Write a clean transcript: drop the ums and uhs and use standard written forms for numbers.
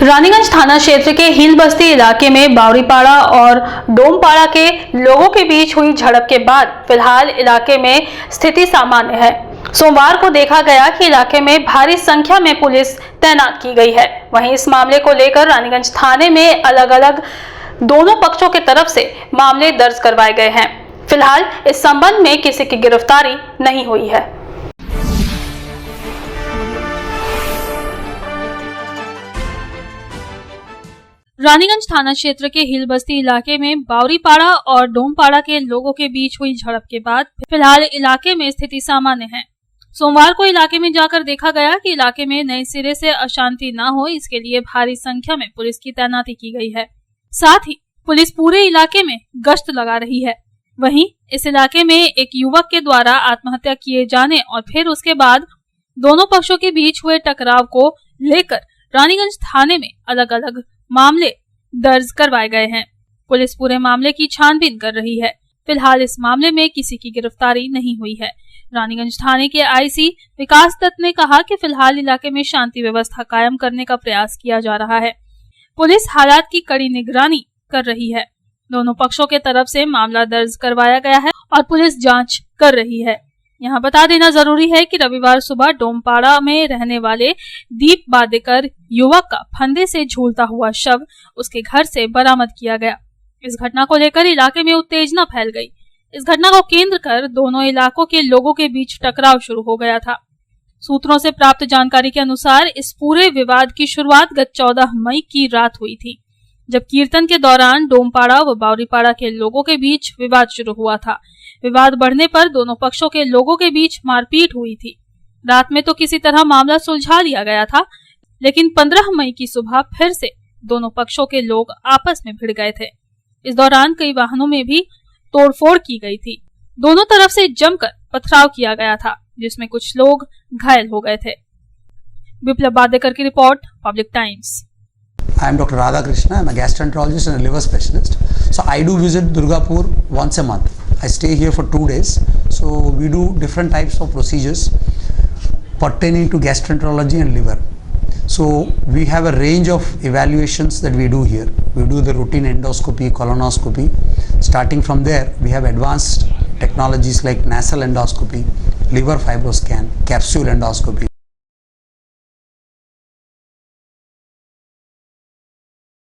रानीगंज थाना क्षेत्र के हिल बस्ती इलाके में बावरीपाड़ा और डोमपाड़ा के लोगों के बीच हुई झड़प के बाद फिलहाल इलाके में स्थिति सामान्य है। सोमवार को देखा गया कि इलाके में भारी संख्या में पुलिस तैनात की गई है। वहीं इस मामले को लेकर रानीगंज थाने में अलग अलग दोनों पक्षों की तरफ से मामले दर्ज करवाए गए हैं। फिलहाल इस संबंध में किसी की गिरफ्तारी नहीं हुई है। रानीगंज थाना क्षेत्र के हिल बस्ती इलाके में बावरीपाड़ा और डोमपाड़ा के लोगों के बीच हुई झड़प के बाद फिलहाल इलाके में स्थिति सामान्य है। सोमवार को इलाके में जाकर देखा गया कि इलाके में नए सिरे से अशांति न हो, इसके लिए भारी संख्या में पुलिस की तैनाती की गई है। साथ ही पुलिस पूरे इलाके में गश्त लगा रही है। वहीं इस इलाके में एक युवक के द्वारा आत्महत्या किए जाने और फिर उसके बाद दोनों पक्षों के बीच हुए टकराव को लेकर रानीगंज थाने में अलग अलग मामले दर्ज करवाए गए हैं। पुलिस पूरे मामले की छानबीन कर रही है। फिलहाल इस मामले में किसी की गिरफ्तारी नहीं हुई है। रानीगंज थाने के आईसी विकास दत्त ने कहा कि फिलहाल इलाके में शांति व्यवस्था कायम करने का प्रयास किया जा रहा है। पुलिस हालात की कड़ी निगरानी कर रही है। दोनों पक्षों के तरफ से मामला दर्ज करवाया गया है और पुलिस जांच कर रही है। यहाँ बता देना जरूरी है कि रविवार सुबह डोमपाड़ा में रहने वाले दीप बादेकर युवक का फंदे से झूलता हुआ शव उसके घर से बरामद किया गया। इस घटना को लेकर इलाके में उत्तेजना फैल गई। इस घटना को केंद्र कर दोनों इलाकों के लोगों के बीच टकराव शुरू हो गया था। सूत्रों से प्राप्त जानकारी के अनुसार इस पूरे विवाद की शुरुआत गत 14 मई की रात हुई थी, जब कीर्तन के दौरान डोमपाड़ा व बावरीपाड़ा के लोगों के बीच विवाद शुरू हुआ था। विवाद बढ़ने पर दोनों पक्षों के लोगों के बीच मारपीट हुई थी। रात में तो किसी तरह मामला सुलझा लिया गया था, लेकिन 15 मई की सुबह फिर से दोनों पक्षों के लोग आपस में भिड़ गए थे। इस दौरान कई वाहनों में भी तोड़फोड़ की गई थी। दोनों तरफ से जमकर पथराव किया गया था, जिसमें कुछ लोग घायल हो गए थे। विप्लव बादेकर की report, public times. I am Dr. Radha Krishna. I am a gastroenterologist and a liver specialist. So I do visit Durgapur once a month. I stay here for 2 days. So we do different types of procedures pertaining to gastroenterology and liver. So we have a range of evaluations that we do here. We do the routine endoscopy, colonoscopy. Starting from there, we have advanced technologies like nasal endoscopy, liver fibroscan, capsule endoscopy.